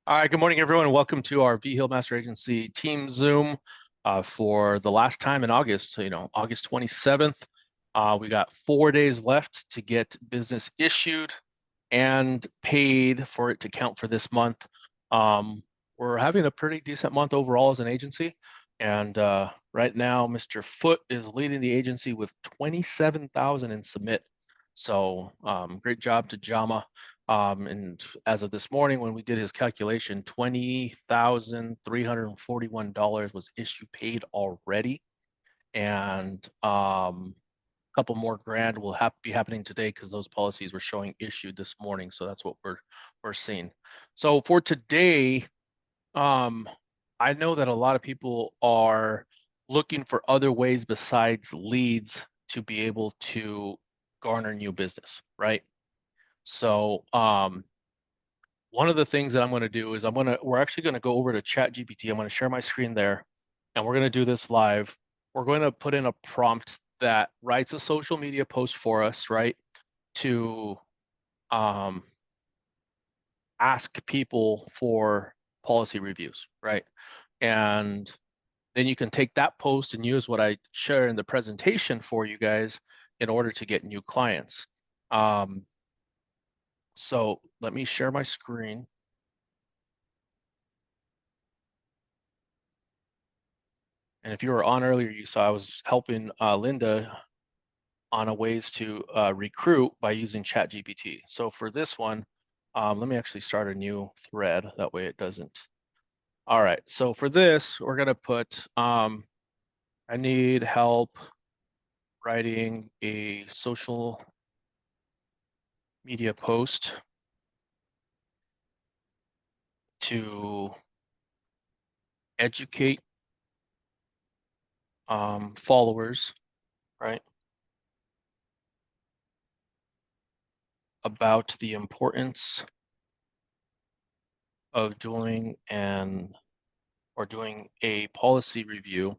All right, good morning, everyone, and welcome to our Vigil Master Agency Team Zoom for the last time in August, August 27th. We got 4 days left to get business issued and paid for it to count for this month. We're having a pretty decent month overall as an agency, and right now, Mr. Foote is leading the agency with 27,000 in submit. So great job to Jama. And as of this morning, when we did his calculation, $20,341 was issue paid already. And a couple more grand will be happening today because those policies were showing issued this morning. So that's what we're seeing. So for today, I know that a lot of people are looking for other ways besides leads to be able to garner new business, right? So one of the things that I'm going to do is we're actually going to go over to ChatGPT. I'm going to share my screen there, and we're going to do this live. We're going to put in a prompt that writes a social media post for us, right? To ask people for policy reviews, right? And then you can take that post and use what I share in the presentation for you guys in order to get new clients. So let me share my screen. And if you were on earlier, you saw I was helping Linda on a ways to recruit by using ChatGPT. So for this one, let me actually start a new thread. That way it doesn't. All right, so for this, we're gonna put, I need help writing a social media post to educate followers, right, about the importance of doing a policy review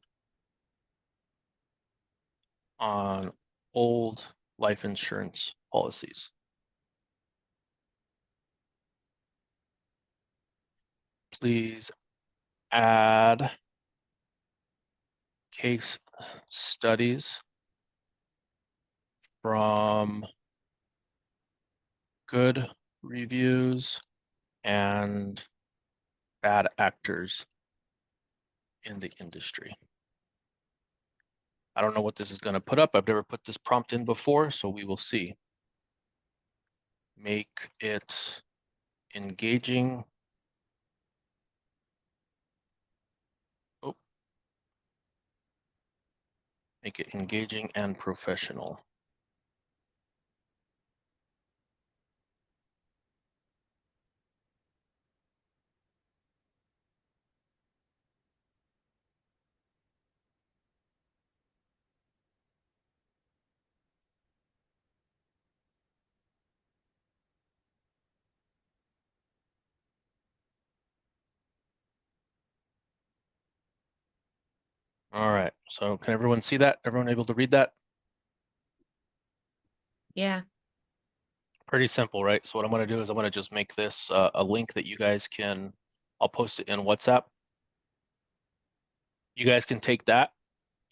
on old life insurance policies. Please add case studies from good reviews and bad actors in the industry. I don't know what this is going to put up. I've never put this prompt in before, so we will see. Make it engaging. Oh. Make it engaging and professional. All right, so can everyone see that? Everyone able to read that? Yeah. Pretty simple, right? So what I'm going to do is I'm going to just make this a link that you guys can, I'll post it in WhatsApp. You guys can take that.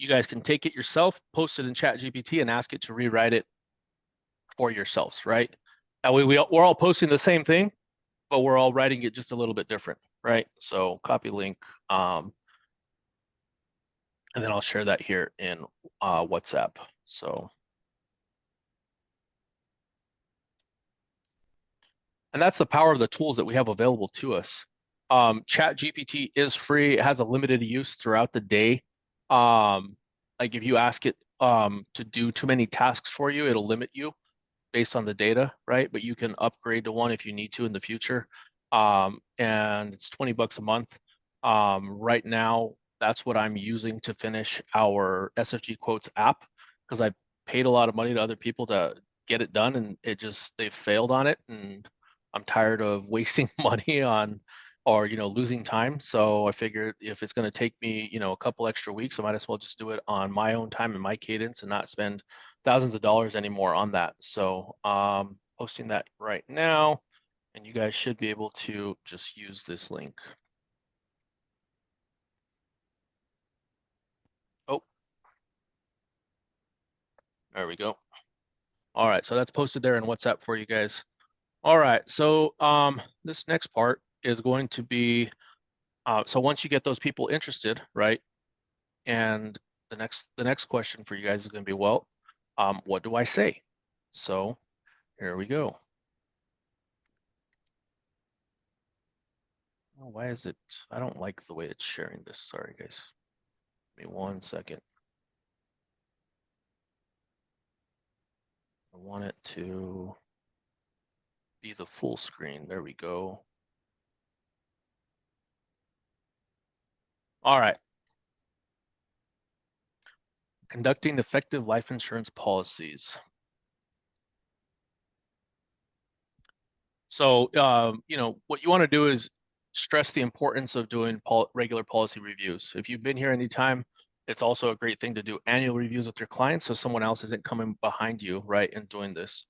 You guys can take it yourself, post it in ChatGPT, and ask it to rewrite it for yourselves, right? That way we're all posting the same thing, but we're all writing it just a little bit different, right? So copy link, and then I'll share that here in WhatsApp. So, and that's the power of the tools that we have available to us. ChatGPT is free. It has a limited use throughout the day. Like if you ask it to do too many tasks for you, it'll limit you based on the data, right? But you can upgrade to one if you need to in the future. And it's 20 bucks a month. Right now, that's what I'm using to finish our SFG Quotes app because I paid a lot of money to other people to get it done and they failed on it. And I'm tired of wasting money on or losing time. So I figured if it's going to take me a couple extra weeks, I might as well just do it on my own time and my cadence and not spend thousands of dollars anymore on that. So posting that right now And you guys should be able to just use this link. Oh, there we go. All right, so that's posted there in WhatsApp for you guys. All right, so this next part is going to be, so once you get those people interested, right? And the next question for you guys is going to be, well, what do I say? So here we go. Oh, why is it? I don't like the way it's sharing this. Sorry, guys. Give me 1 second. I want it to be the full screen. There we go. All right. Conducting effective life insurance policies. So, what you want to do is stress the importance of doing regular policy reviews. If you've been here anytime, it's also a great thing to do annual reviews with your clients so someone else isn't coming behind you, right, and doing this.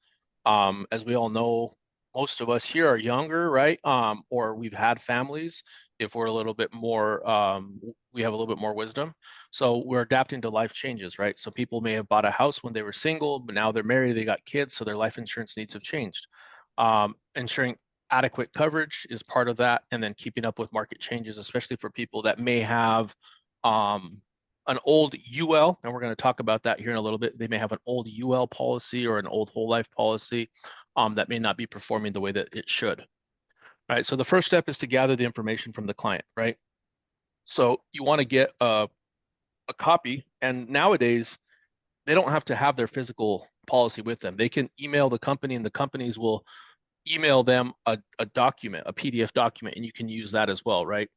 As we all know, most of us here are younger, right? Or we've had families. If we're a little bit more, we have a little bit more wisdom. So we're adapting to life changes, right? So people may have bought a house when they were single, but now they're married, they got kids, so their life insurance needs have changed. Ensuring adequate coverage is part of that, and then keeping up with market changes, especially for people that may have an old UL, and we're going to talk about that here in a little bit. They may have an old UL policy or an old whole life policy that may not be performing the way that it should. Right. So the first step is to gather the information from the client, right? So you want to get a copy, and nowadays they don't have to have their physical policy with them. They can email the company, and the companies will email them a document, a PDF document, and you can use that as well, right?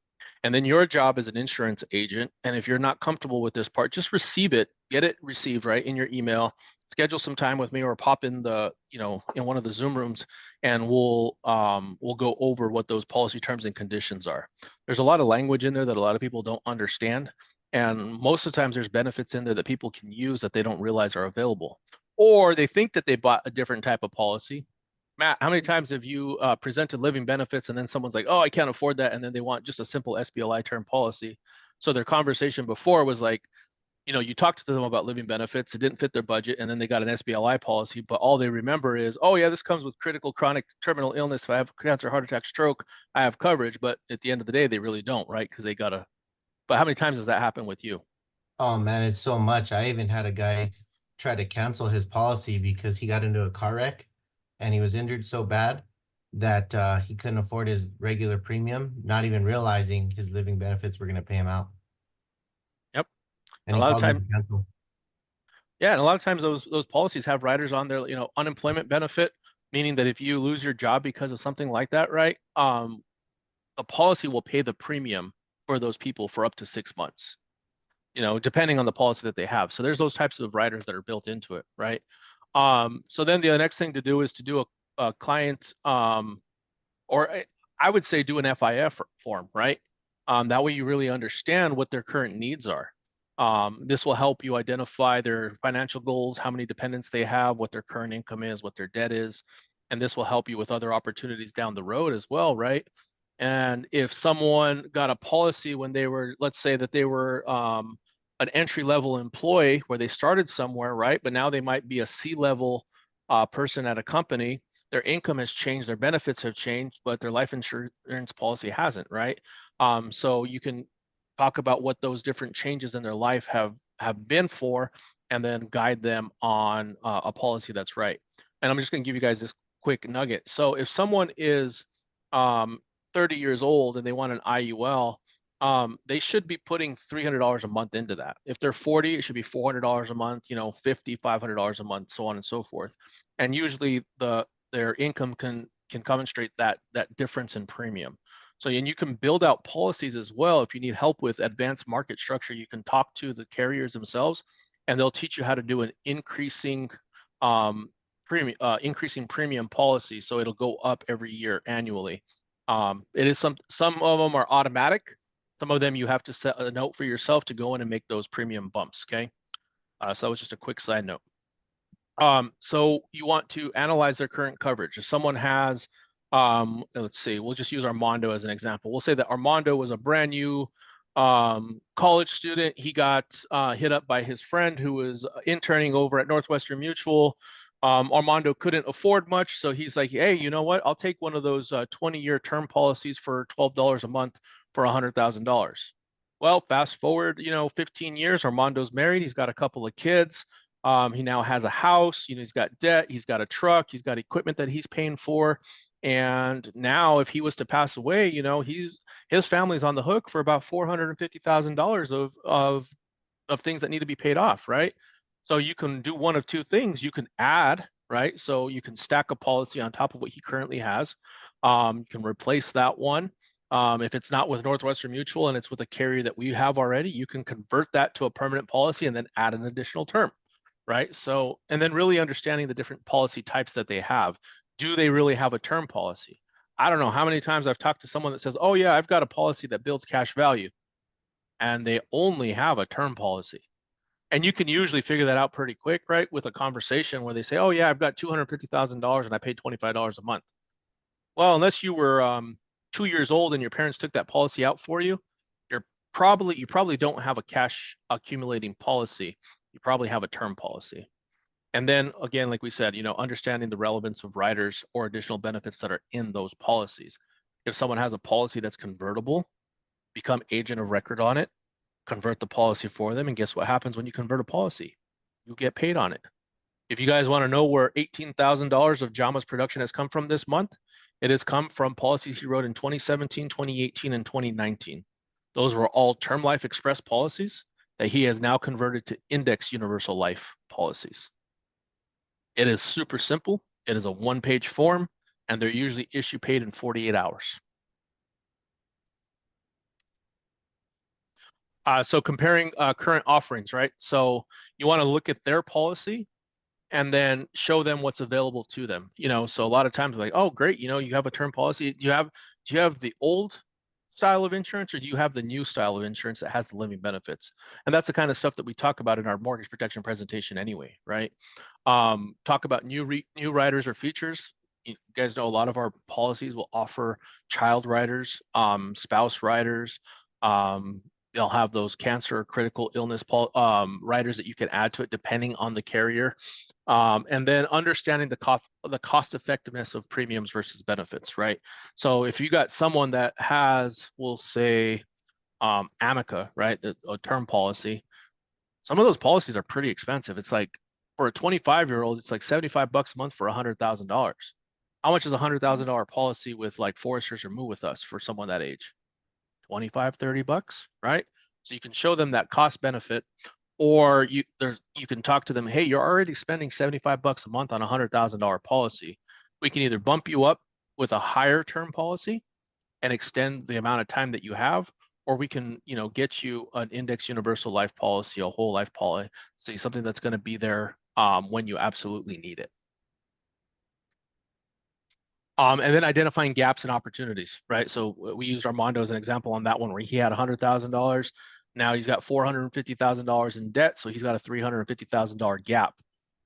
And then your job as an insurance agent, and if you're not comfortable with this part, just receive it, get it received right in your email, schedule some time with me or pop in in one of the Zoom rooms, and we'll go over what those policy terms and conditions are. There's a lot of language in there that a lot of people don't understand. And most of the times there's benefits in there that people can use that they don't realize are available. Or they think that they bought a different type of policy. Matt, how many times have you presented living benefits and then someone's like, oh, I can't afford that. And then they want just a simple SBLI term policy. So their conversation before was like, you talked to them about living benefits, it didn't fit their budget, and then they got an SBLI policy, but all they remember is, oh yeah, this comes with critical chronic terminal illness. If I have cancer, heart attack, stroke, I have coverage. But at the end of the day, they really don't, right? Because they gotta. But how many times does that happen with you? Oh man, it's so much. I even had a guy try to cancel his policy because he got into a car wreck and he was injured so bad that he couldn't afford his regular premium, not even realizing his living benefits were going to pay him out. Yep. And A he lot of called me time, to cancel. yeah, and a lot of times those policies have riders on there, unemployment benefit, meaning that if you lose your job because of something like that, right? The policy will pay the premium for those people for up to 6 months, depending on the policy that they have. So there's those types of riders that are built into it, right? So then the next thing to do is to do a client or I would say do an FIF form, right? That way you really understand what their current needs are. This will help you identify their financial goals, how many dependents they have, what their current income is, what their debt is. And this will help you with other opportunities down the road as well, right? And if someone got a policy when they were, let's say that they were an entry level employee where they started somewhere, right? But now they might be a C-level person at a company, their income has changed, their benefits have changed, but their life insurance policy hasn't, right? So you can talk about what those different changes in their life have been for, and then guide them on a policy that's right. And I'm just going to give you guys this quick nugget. So if someone is um, 30 years old and they want an IUL, they should be putting $300 a month into that. If they're 40, it should be $400 a month, 50, $500 a month, so on and so forth. And usually their income can demonstrate that difference in premium. So, and you can build out policies as well. If you need help with advanced market structure, you can talk to the carriers themselves, and they'll teach you how to do an um, increasing premium policy. So it'll go up every year annually. It is some of them are automatic. Some of them you have to set a note for yourself to go in and make those premium bumps. Okay. So that was just a quick side note. So you want to analyze their current coverage. If someone has Let's see, we'll just use Armando as an example. We'll say that Armando was a brand new college student. He got hit up by his friend who was interning over at Northwestern Mutual. Armando couldn't afford much, so he's like, hey, you know what? I'll take one of those 20-year term policies for $12 a month for $100,000. Well, fast forward, 15 years, Armando's married. He's got a couple of kids. He now has a house. He's got debt. He's got a truck. He's got equipment that he's paying for. And now, if he was to pass away, his family's on the hook for about $450,000 of things that need to be paid off, right? So you can do one of two things. You can add, right? So you can stack a policy on top of what he currently has. You can replace that one. If it's not with Northwestern Mutual and it's with a carrier that we have already, you can convert that to a permanent policy and then add an additional term, right? So, and then really understanding the different policy types that they have. Do they really have a term policy? I don't know how many times I've talked to someone that says, oh, yeah, I've got a policy that builds cash value, and they only have a term policy. And you can usually figure that out pretty quick, right? With a conversation where they say, oh, yeah, I've got $250,000 and I pay $25 a month. Well, unless you were 2 years old and your parents took that policy out for you, you probably don't have a cash accumulating policy. You probably have a term policy. And then again, like we said, understanding the relevance of riders or additional benefits that are in those policies. If someone has a policy that's convertible, become agent of record on it, convert the policy for them, and guess what happens when you convert a policy? You get paid on it. If you guys want to know where $18,000 of Jama's production has come from this month, it has come from policies he wrote in 2017, 2018, and 2019. Those were all term life express policies that he has now converted to index universal life policies. It is super simple. It is a one-page form, and they're usually issue paid in 48 hours. So comparing current offerings, right? So you want to look at their policy and then show them what's available to them. So a lot of times like, oh, great, you have a term policy. Do you have the old style of insurance, or do you have the new style of insurance that has the living benefits? And that's the kind of stuff that we talk about in our mortgage protection presentation anyway, right? Talk about new riders or features. You guys know a lot of our policies will offer child riders, spouse riders. They'll have those cancer or critical illness riders that you can add to it depending on the carrier. And then understanding the cost effectiveness of premiums versus benefits, right? So if you got someone that has, we'll say, Amica, right, a term policy, some of those policies are pretty expensive. It's like for a 25-year-old, it's like $75 a month for $100,000. How much is a $100,000 policy with like Foresters or Move With Us for someone that age? 25, $30, right? So you can show them that cost benefit, or you can talk to them, hey, you're already spending $75 a month on a $100,000 policy. We can either bump you up with a higher term policy and extend the amount of time that you have, or we can, get you an index universal life policy, a whole life policy, something that's going to be there when you absolutely need it. And then identifying gaps and opportunities, right? So we used Armando as an example on that one where he had $100,000. Now he's got $450,000 in debt, so he's got a $350,000 gap.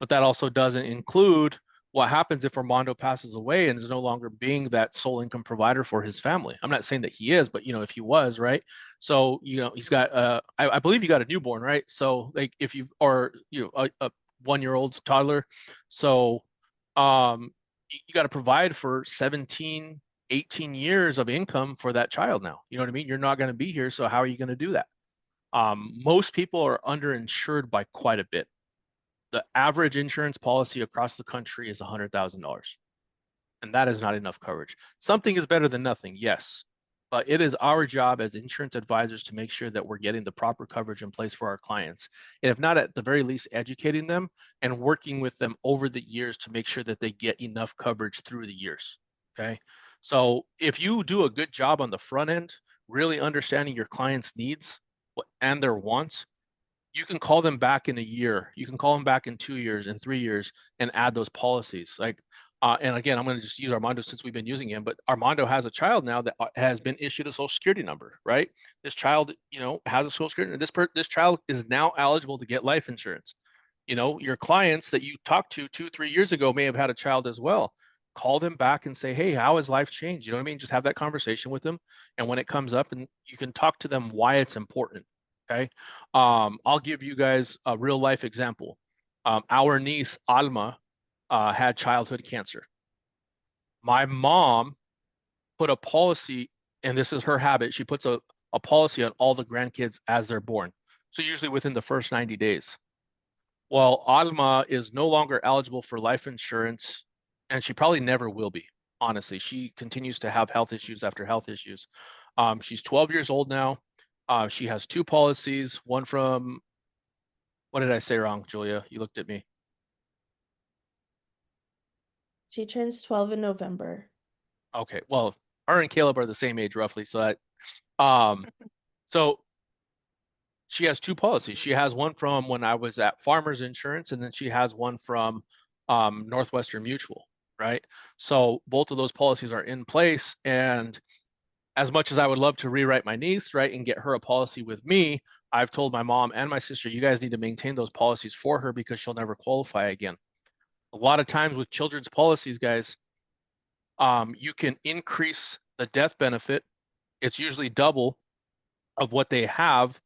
But that also doesn't include what happens if Armando passes away and is no longer being that sole income provider for his family. I'm not saying that he is, but if he was, right? So he's got I believe you got a newborn, right? So like if you or a 1-year-old toddler, so you got to provide for 17, 18 years of income for that child now. You know what I mean? You're not going to be here, so how are you going to do that? Most people are underinsured by quite a bit. The average insurance policy across the country is $100,000, and that is not enough coverage. Something is better than nothing, yes, but it is our job as insurance advisors to make sure that we're getting the proper coverage in place for our clients. And if not, at the very least, educating them and working with them over the years to make sure that they get enough coverage through the years. Okay. So if you do a good job on the front end, really understanding your clients' needs and their wants, you can call them back in a year. You can call them back in 2 years and 3 years and add those policies. And again, I'm going to just use Armando since we've been using him, but Armando has a child now that has been issued a social security number, right? This child, has a social security. This child is now eligible to get life insurance. Your clients that you talked to 2, 3 years ago may have had a child as well. call them back and say, hey, how has life changed? You know what I mean? Just have that conversation with them. And when it comes up, and you can talk to them why it's important. Okay. I'll give you guys a real life example. Our niece, Alma, had childhood cancer. My mom put a policy, and this is her habit. She puts a policy on all the grandkids as they're born. So usually within the first 90 days. Well, Alma is no longer eligible for life insurance, and she probably never will be. Honestly, she continues to have health issues after health issues. She's 12 years old now. She has two policies. One from, what did I say wrong, Julia? You looked at me. She turns 12 in November. Okay, well, her and Caleb are the same age roughly, so that um, so she has two policies. She has one from when I was at Farmers Insurance, and then she has one from Northwestern Mutual, right? So both of those policies are in place. And as much as I would love to rewrite my niece, right, and get her a policy with me, I've told my mom and my sister, you guys need to maintain those policies for her because she'll never qualify again. A lot of times with children's policies, guys, you can increase the death benefit. It's usually double of what they have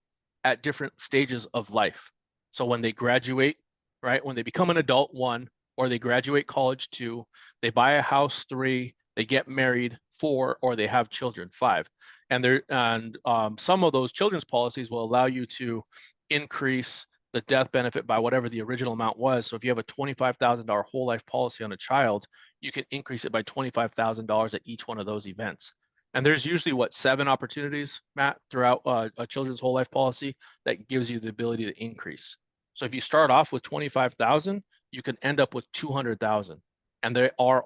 at different stages of life. So when they graduate, right, when they become an adult, one, or they graduate college, two, they buy a house, three, they get married, four, or they have children, five. And some of those children's policies will allow you to increase the death benefit by whatever the original amount was. So if you have a $25,000 whole life policy on a child, you can increase it by $25,000 at each one of those events. And there's usually what, 7 opportunities, Matt, throughout a children's whole life policy that gives you the ability to increase. So if you start off with 25,000, you can end up with 200,000. And there are,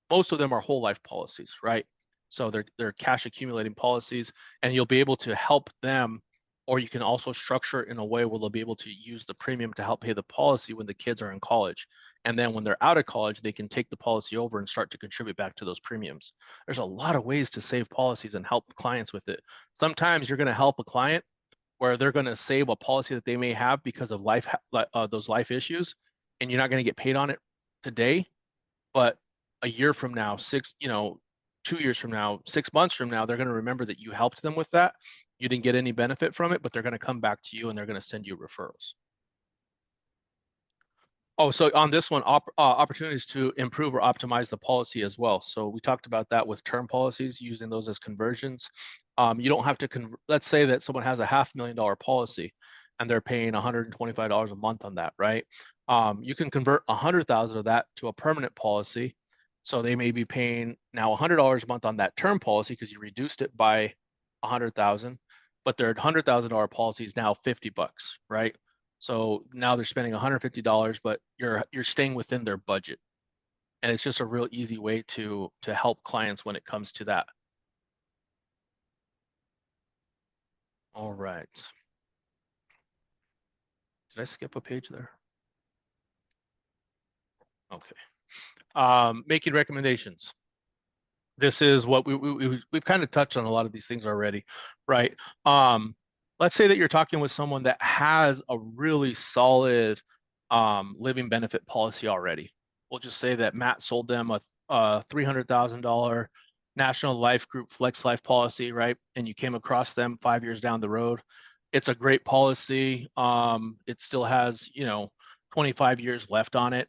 most of them are whole life policies, right? So they're cash accumulating policies, and you'll be able to help them, or you can also structure it in a way where they'll be able to use the premium to help pay the policy when the kids are in college. And then when they're out of college, they can take the policy over and start to contribute back to those premiums. There's a lot of ways to save policies and help clients with it. Sometimes you're going to help a client where they're going to save a policy that they may have because of those life issues, and you're not going to get paid on it today, but a year from now, 2 years from now, 6 months from now, they're going to remember that you helped them with that. You didn't get any benefit from it, but they're going to come back to you and they're going to send you referrals. Oh, so on this one, opportunities to improve or optimize the policy as well. So we talked about that with term policies, using those as conversions. You don't have to let's say that someone has a $500,000 policy and they're paying $125 a month on that, right? You can convert 100,000 of that to a permanent policy. So they may be paying now $100 a month on that term policy because you reduced it by 100,000, but their $100,000 policy is now $50, right? So now they're spending $150, but you're staying within their budget. And it's just a real easy way to help clients when it comes to that. All right. Did I skip a page there? Okay. Making recommendations. This is what we've kind of touched on a lot of these things already, right? Let's say that you're talking with someone that has a really solid living benefit policy already. We'll just say that Matt sold them a $300,000 National Life Group Flex Life policy, right? And you came across them 5 years down the road. It's a great policy. It still has, 25 years left on it,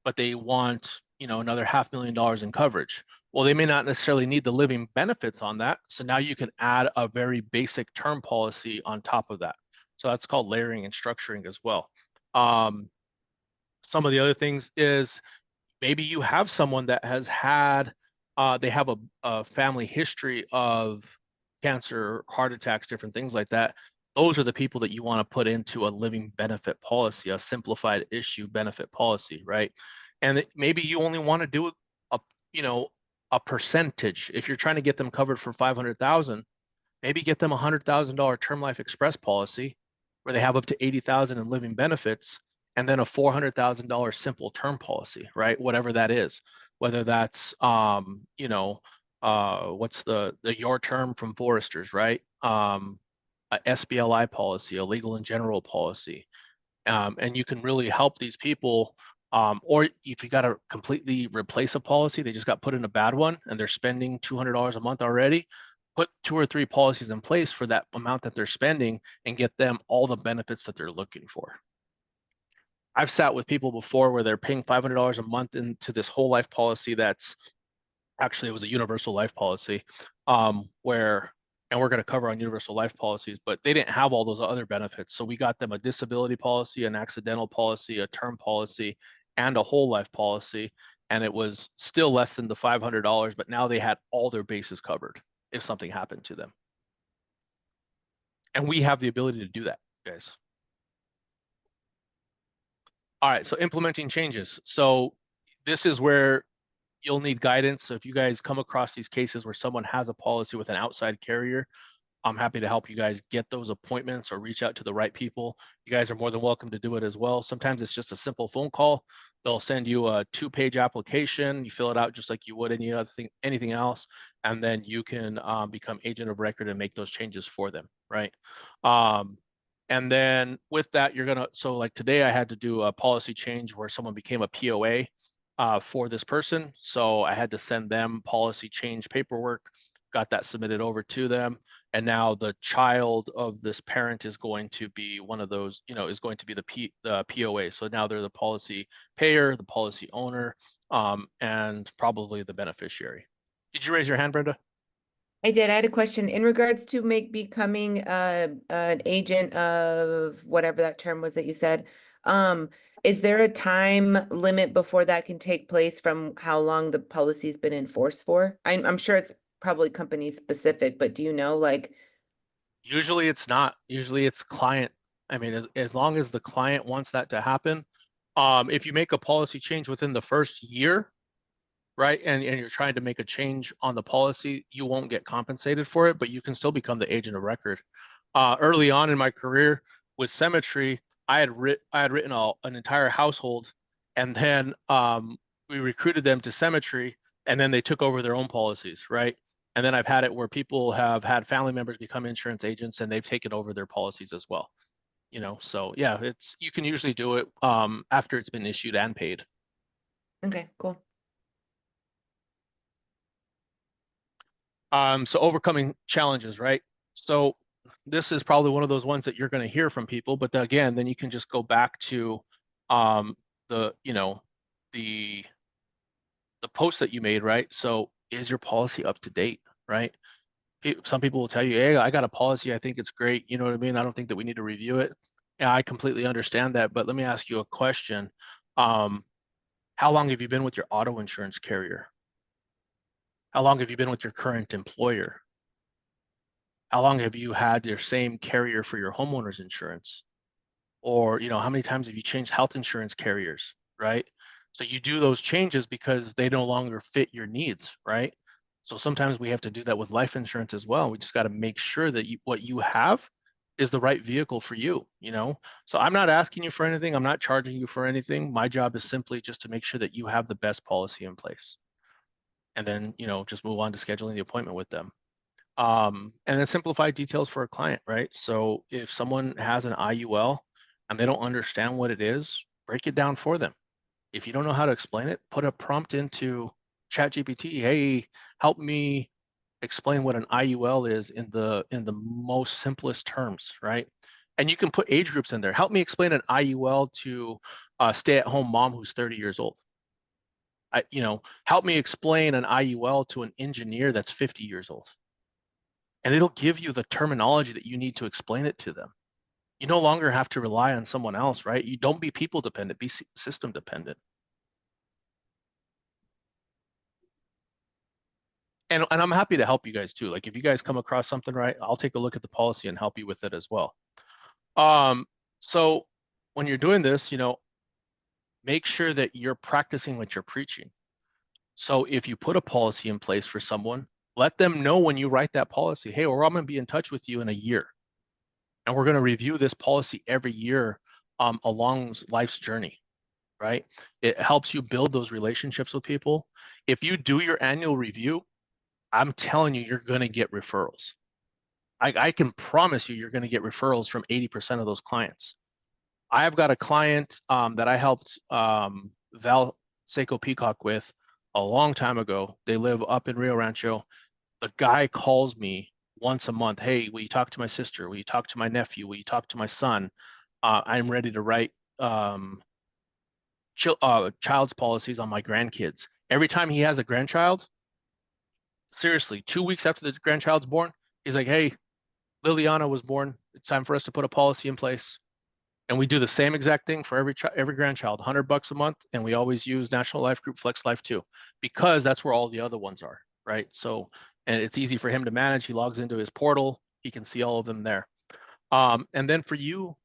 but they want, another $500,000 in coverage. Well, they may not necessarily need the living benefits on that. So now you can add a very basic term policy on top of that. So that's called layering and structuring as well. Some of the other things is maybe you have someone that has had, they have a family history of cancer, heart attacks, different things like that. Those are the people that you want to put into a living benefit policy, a simplified issue benefit policy, right? And maybe you only want to do a percentage. If you're trying to get them covered for 500,000, maybe get them a $100,000 term life express policy where they have up to 80,000 in living benefits, and then a $400,000 simple term policy, right? Whatever that is, whether that's what's the your term from Foresters, right? A SBLI policy, a legal and general policy. And you can really help these people Or if you got to completely replace a policy, they just got put in a bad one and they're spending $200 a month already, put 2 or 3 policies in place for that amount that they're spending and get them all the benefits that they're looking for. I've sat with people before where they're paying $500 a month into this whole life policy that's actually, it was a universal life policy, where, and we're going to cover on universal life policies, but they didn't have all those other benefits. So we got them a disability policy, an accidental policy, a term policy, and a whole life policy. And it was still less than the $500, but now they had all their bases covered if something happened to them. And we have the ability to do that, guys. All right, so implementing changes. So this is where you'll need guidance. So if you guys come across these cases where someone has a policy with an outside carrier, I'm happy to help you guys get those appointments or reach out to the right people. You guys are more than welcome to do it as well. Sometimes it's just a simple phone call. They'll send you a 2-page application. You fill it out just like you would any other thing, anything else, and then you can become agent of record and make those changes for them, right? And then with that, you're gonna, so like today I had to do a policy change where someone became a POA for this person. So I had to send them policy change paperwork, got that submitted over to them. And now the child of this parent is going to be one of those, you know, is going to be the POA. So now they're the policy payer, the policy owner, and probably the beneficiary. Did you raise your hand, Brenda? I did. I had a question in regards to becoming an agent of whatever that term was that you said. Is there a time limit before that can take place from how long the policy's been in force for? I'm sure it's probably company specific, but do you know, like, Usually it's not. Usually it's client. I mean, as long as the client wants that to happen. If you make a policy change within the first year, right, and you're trying to make a change on the policy, you won't get compensated for it, but you can still become the agent of record. Early on in my career with Cemetery, I had written an entire household, and then we recruited them to Cemetery, and then they took over their own policies, right? And then I've had it where people have had family members become insurance agents, and they've taken over their policies as well. You know, so yeah, it's, you can usually do it after it's been issued and paid. okay, cool. So overcoming challenges, right? So this is probably one of those ones that you're going to hear from people, but again, then you can just go back to the, you know, the post that you made, right? So is your policy up to date, right? Some people will tell you, hey, I got a policy, I think it's great. You know what I mean? I don't think that we need to review it. Yeah, I completely understand that, but let me ask you a question. How long have you been with your auto insurance carrier? How long have you been with your current employer? How long have you had your same carrier for your homeowner's insurance? Or, you know, how many times have you changed health insurance carriers, right? So you do those changes because they no longer fit your needs, right? So sometimes we have to do that with life insurance as well. We just got to make sure that what you have is the right vehicle for you, you know? So I'm not asking you for anything. I'm not charging you for anything. My job is simply just to make sure that you have the best policy in place. And then, you know, just move on to scheduling the appointment with them. And then simplify details for a client, right? So if someone has an IUL and they don't understand what it is, break it down for them. If you don't know how to explain it, put a prompt into ChatGPT. Hey, help me explain what an IUL is in the most simplest terms, right? And you can put age groups in there. Help me explain an IUL to a stay-at-home mom who's 30 years old. You know, help me explain an IUL to an engineer that's 50 years old. And it'll give you the terminology that you need to explain it to them. You no longer have to rely on someone else, right? You don't be people dependent, be system dependent. And I'm happy to help you guys too. Like if you guys come across something, right, I'll take a look at the policy and help you with it as well. So when you're doing this, you know, make sure that you're practicing what you're preaching. So if you put a policy in place for someone, let them know when you write that policy, hey, well, I'm going to be in touch with you in a year. And we're going to review this policy every year along life's journey, right? It helps you build those relationships with people. If you do your annual review, I'm telling you, you're going to get referrals. I can promise you, you're going to get referrals from 80% of those clients. I have got a client that I helped Val Seco Peacock with a long time ago. They live up in Rio Rancho. The guy calls me once a month. Hey, will you talk to my sister? Will you talk to my nephew? Will you talk to my son? I'm ready to write child's policies on my grandkids. Every time he has a grandchild, seriously, 2 weeks after the grandchild's born, he's like, hey, Liliana was born. It's time for us to put a policy in place. And we do the same exact thing for every grandchild, $100 a month, and we always use National Life Group Flex Life too, because that's where all the other ones are, right? So, and it's easy for him to manage. He logs into his portal, he can see all of them there. And then for you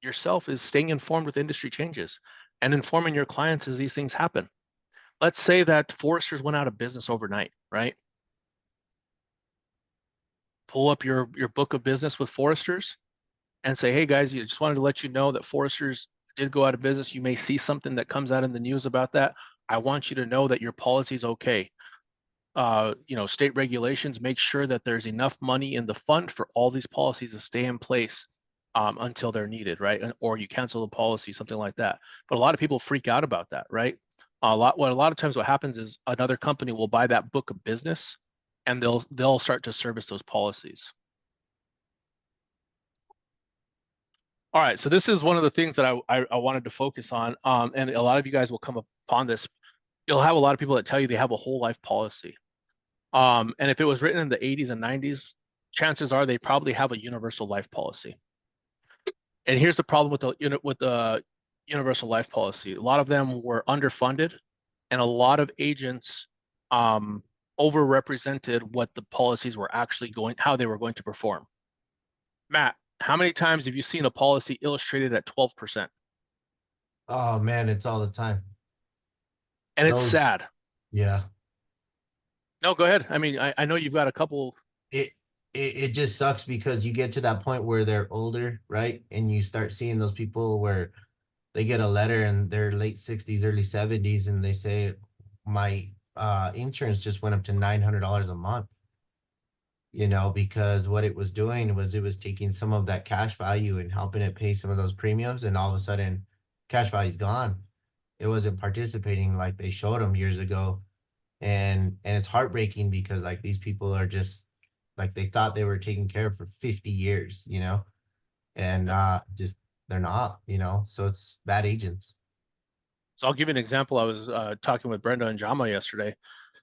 yourself is staying informed with industry changes and informing your clients as these things happen. Let's say that foresters went out of business overnight, right? Pull up your book of business with foresters and say, hey guys, you just wanted to let you know that foresters did go out of business. You may see something that comes out in the news about that. I want you to know that your policy is okay. State regulations make sure that there's enough money in the fund for all these policies to stay in place until they're needed, right? Or you cancel the policy, something like that. But a lot of people freak out about that, right? A lot of times what happens is another company will buy that book of business and they'll start to service those policies. All right, so this is one of the things that I wanted to focus on, and a lot of you guys will come upon this. You'll have a lot of people that tell you they have a whole life policy. And if it was written in the 80s and 90s, chances are they probably have a universal life policy. And here's the problem with the universal life policy. A lot of them were underfunded, and a lot of agents overrepresented what the policies were actually how they were going to perform. Matt, how many times have you seen a policy illustrated at 12%? Oh man, it's all the time. And it's Those, sad. yeah. No, go ahead. I mean, I know you've got a couple. It just sucks because you get to that point where they're older, right? And you start seeing those people where they get a letter in their late 60s, early 70s, and they say, my insurance just went up to $900 a month. Because what it was doing was it was taking some of that cash value and helping it pay some of those premiums, and all of a sudden cash value's gone. It wasn't participating like they showed them years ago. And it's heartbreaking because like these people are just like they thought they were taken care of for 50 years, and just they're not, so it's bad agents. So I'll give you an example. I was talking with Brenda and Jama yesterday.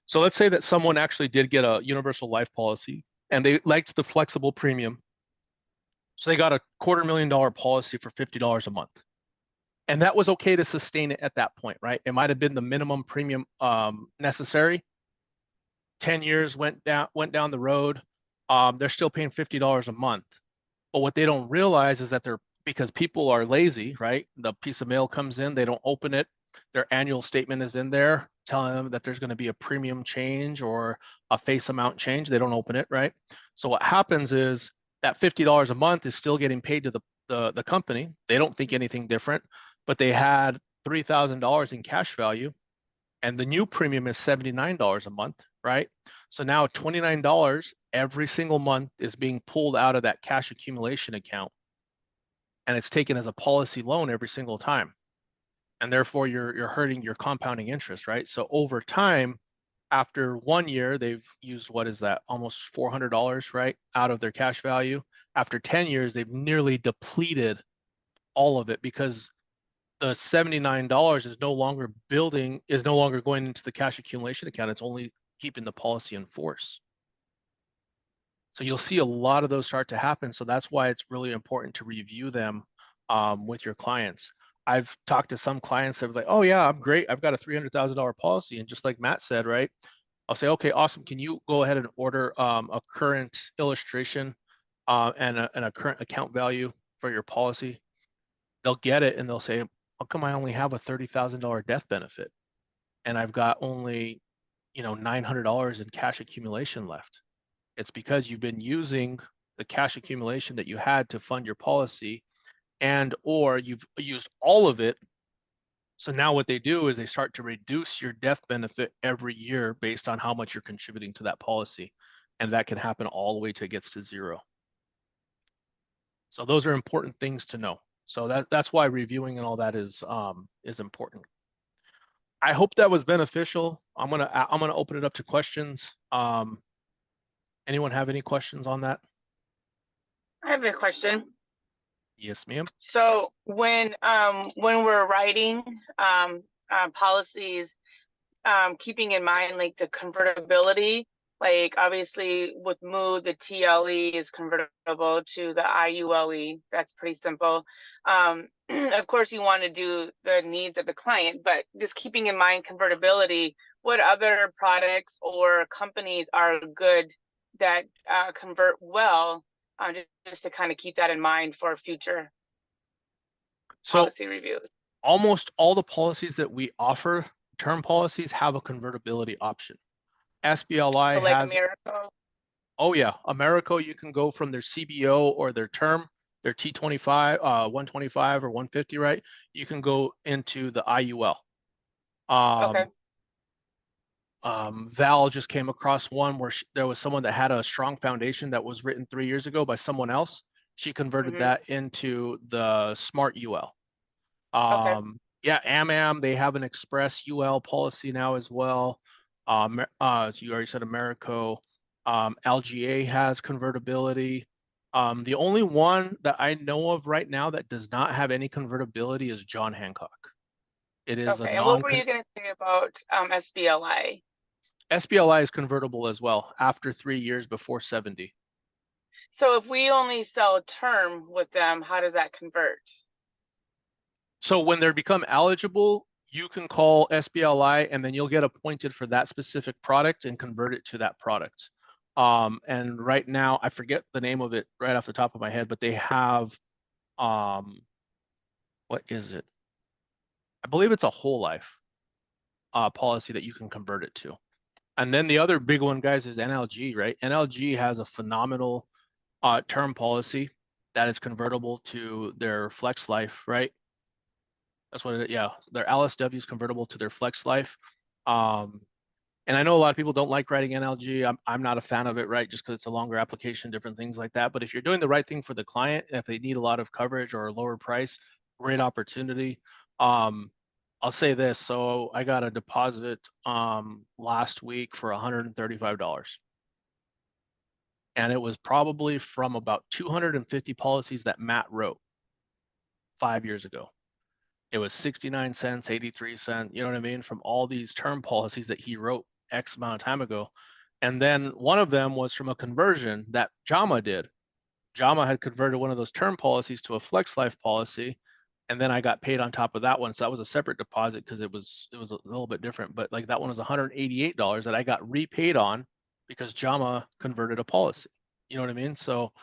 So let's say that someone actually did get a universal life policy and they liked the flexible premium. So they got a $250,000 policy for $50 a month. And that was okay to sustain it at that point, right? It might have been the minimum premium necessary. 10 years went down the road. They're still paying $50 a month. But what they don't realize is that because people are lazy, right? The piece of mail comes in, they don't open it. Their annual statement is in there telling them that there's going to be a premium change or a face amount change. They don't open it, right? So what happens is that $50 a month is still getting paid to the company. They don't think anything different, but they had $3,000 in cash value, and the new premium is $79 a month, right? So now $29 every single month is being pulled out of that cash accumulation account, and it's taken as a policy loan every single time. And therefore you're hurting your compounding interest, right? So over time, after 1 year, they've used, what is that, almost $400, right, out of their cash value. After 10 years, they've nearly depleted all of it because the $79 is no longer going into the cash accumulation account. It's only keeping the policy in force. So you'll see a lot of those start to happen. So that's why it's really important to review them with your clients. I've talked to some clients that were like, oh yeah, I'm great. I've got a $300,000 policy. And just like Matt said, right, I'll say, okay, awesome. Can you go ahead and order a current illustration and a current account value for your policy? They'll get it and they'll say, how come I only have a $30,000 death benefit and I've got only, $900 in cash accumulation left? It's because you've been using the cash accumulation that you had to fund your policy, or you've used all of it. So now what they do is they start to reduce your death benefit every year based on how much you're contributing to that policy. And that can happen all the way till it gets to zero. So those are important things to know. So that's why reviewing and all that is important. I hope that was beneficial. I'm gonna open it up to questions. Anyone have any questions on that? I have a question. Yes, ma'am. So when we're writing policies, keeping in mind like the convertibility, like obviously with MOO, the TLE is convertible to the IULE. That's pretty simple. Of course, you want to do the needs of the client, but just keeping in mind convertibility, what other products or companies are good that convert well, just to kind of keep that in mind for future So policy reviews. almost all the policies that we offer, term policies, have a convertibility option. SBLI So like has, America. oh yeah, Americo, you can go from their CBO or their term, their T25, 125 or 150, right? You can go into the IUL. Okay. Val just came across one where there was someone that had a strong foundation that was written 3 years ago by someone else. She converted Mhm. that into the Smart UL. Okay. Yeah, AmAm, they have an Express UL policy now as well. So you already said Americo. LGA has convertibility. The only one that I know of right now that does not have any convertibility is John Hancock. It is a Okay. And what were you going to say about SBLI? SBLI is convertible as well after 3 years before 70. So if we only sell term with them, how does that convert? So when they become eligible, you can call SBLI and then you'll get appointed for that specific product and convert it to that product. And right now, I forget the name of it right off the top of my head, but they have, what is it? I believe it's a whole life policy that you can convert it to. And then the other big one, guys, is NLG, right? NLG has a phenomenal term policy that is convertible to their Flex Life, right? That's what it, yeah, their LSW is convertible to their Flex Life. And I know a lot of people don't like writing NLG. I'm not a fan of it, right? Just because it's a longer application, different things like that. But if you're doing the right thing for the client, if they need a lot of coverage or a lower price, great opportunity. I'll say this. So I got a deposit last week for $135. And it was probably from about 250 policies that Matt wrote 5 years ago. It was 69 cents, 83 cents, you know what I mean? From all these term policies that he wrote X amount of time ago. And then one of them was from a conversion that JAMA did. JAMA had converted one of those term policies to a Flex Life policy. And then I got paid on top of that one. So that was a separate deposit because it was a little bit different. But like that one was $188 that I got repaid on because JAMA converted a policy. You know what I mean? So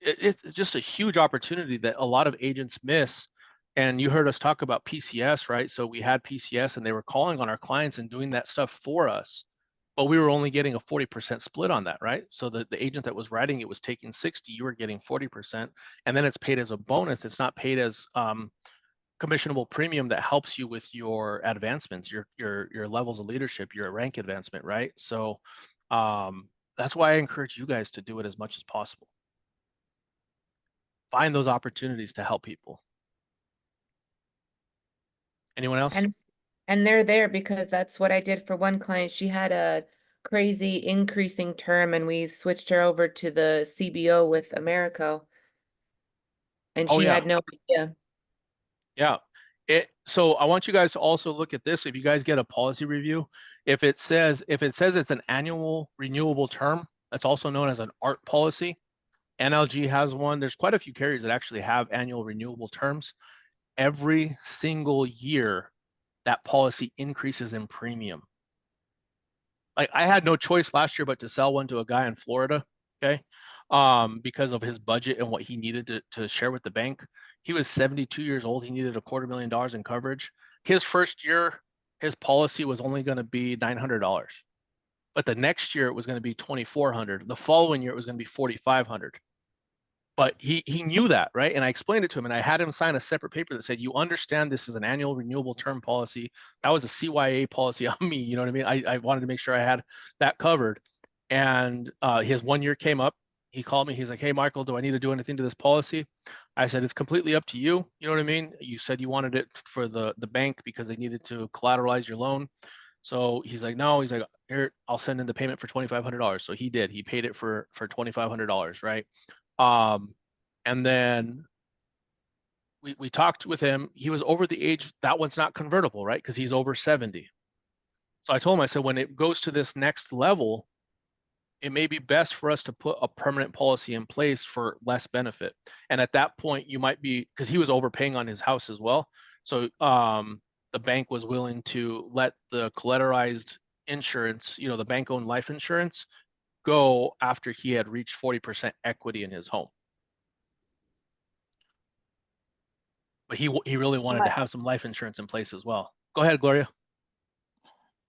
it's just a huge opportunity that a lot of agents miss. And you heard us talk about PCS, right? So we had PCS and they were calling on our clients and doing that stuff for us, but we were only getting a 40% split on that, right? So the agent that was writing it was taking 60, you were getting 40%, and then it's paid as a bonus. It's not paid as commissionable premium that helps you with your advancements, your levels of leadership, your rank advancement, right? So that's why I encourage you guys to do it as much as possible. Find those opportunities to help people. Anyone else? And they're there because that's what I did for one client. She had a crazy increasing term and we switched her over to the CBO with Americo. And Oh she yeah, had no idea. yeah. So I want you guys to also look at this. If you guys get a policy review, if it says it's an annual renewable term, that's also known as an ART policy. NLG has one. There's quite a few carriers that actually have annual renewable terms. Every single year, that policy increases in premium. Like I had no choice last year but to sell one to a guy in Florida, okay? Because of his budget and what he needed to share with the bank. He was 72 years old. He needed $250,000 in coverage. His first year, his policy was only going to be $900. But the next year it was going to be $2,400. The following year it was going to be $4,500. But he knew that, right? And I explained it to him and I had him sign a separate paper that said, you understand this is an annual renewable term policy. That was a CYA policy on me, you know what I mean? I wanted to make sure I had that covered. And his 1 year came up. he called me. He's like, "Hey, Michael, do I need to do anything to this policy?" I said, "It's completely up to you." You know what I mean? You said you wanted it for the bank because they needed to collateralize your loan. So he's like, "No." He's like, "Here, I'll send in the payment for $2,500." So he did. He paid it for $2,500, right? And then we talked with him. He was over the age. That one's not convertible, right? Because he's over 70. So I told him, I said, when it goes to this next level, it may be best for us to put a permanent policy in place for less benefit. And at that point, you might be, because he was overpaying on his house as well. So the bank was willing to let the collateralized insurance, you know, the bank-owned life insurance, go after he had reached 40% equity in his home. But he really wanted to have some life insurance in place as well. Go ahead, Gloria.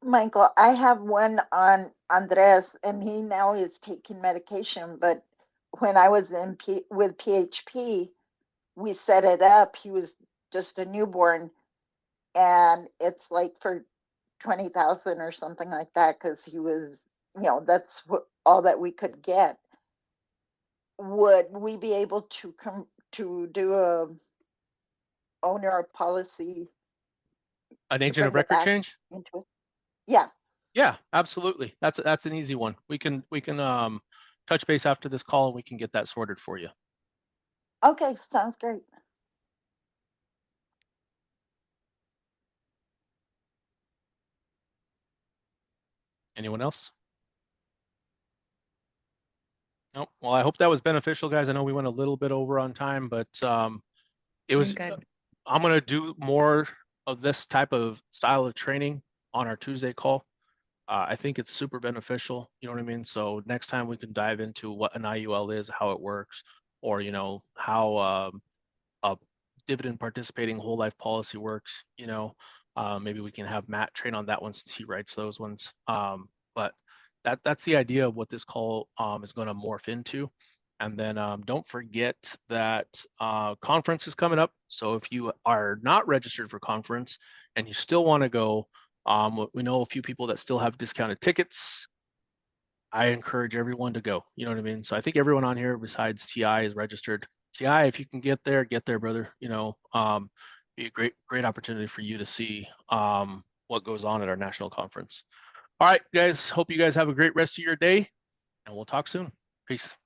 Michael, I have one on Andres, and he now is taking medication. But when I was with PHP, we set it up. He was just a newborn, and it's like for 20,000 or something like that, because he was, you know, that's all that we could get. Would we be able to come to do a owner policy An to agent bring of it record back change? into it? Yeah. Yeah, absolutely. That's an easy one. We can touch base after this call and we can get that sorted for you. Okay, sounds great. Anyone else? Nope. Well, I hope that was beneficial, guys. I know we went a little bit over on time, but it was. Good. I'm gonna do more of this type of style of training on our Tuesday call. I think it's super beneficial. You know what I mean? So next time we can dive into what an IUL is, how it works, or you know how a dividend participating whole life policy works. You know, maybe we can have Matt train on that one since he writes those ones. But that's the idea of what this call is going to morph into. And then don't forget that conference is coming up. So if you are not registered for conference and you still want to go, we know a few people that still have discounted tickets. I encourage everyone to go. You know what I mean? So I think everyone on here besides TI is registered. TI, if you can get there, brother. You know, be a great opportunity for you to see what goes on at our national conference. All right, guys. Hope you guys have a great rest of your day, and we'll talk soon. Peace.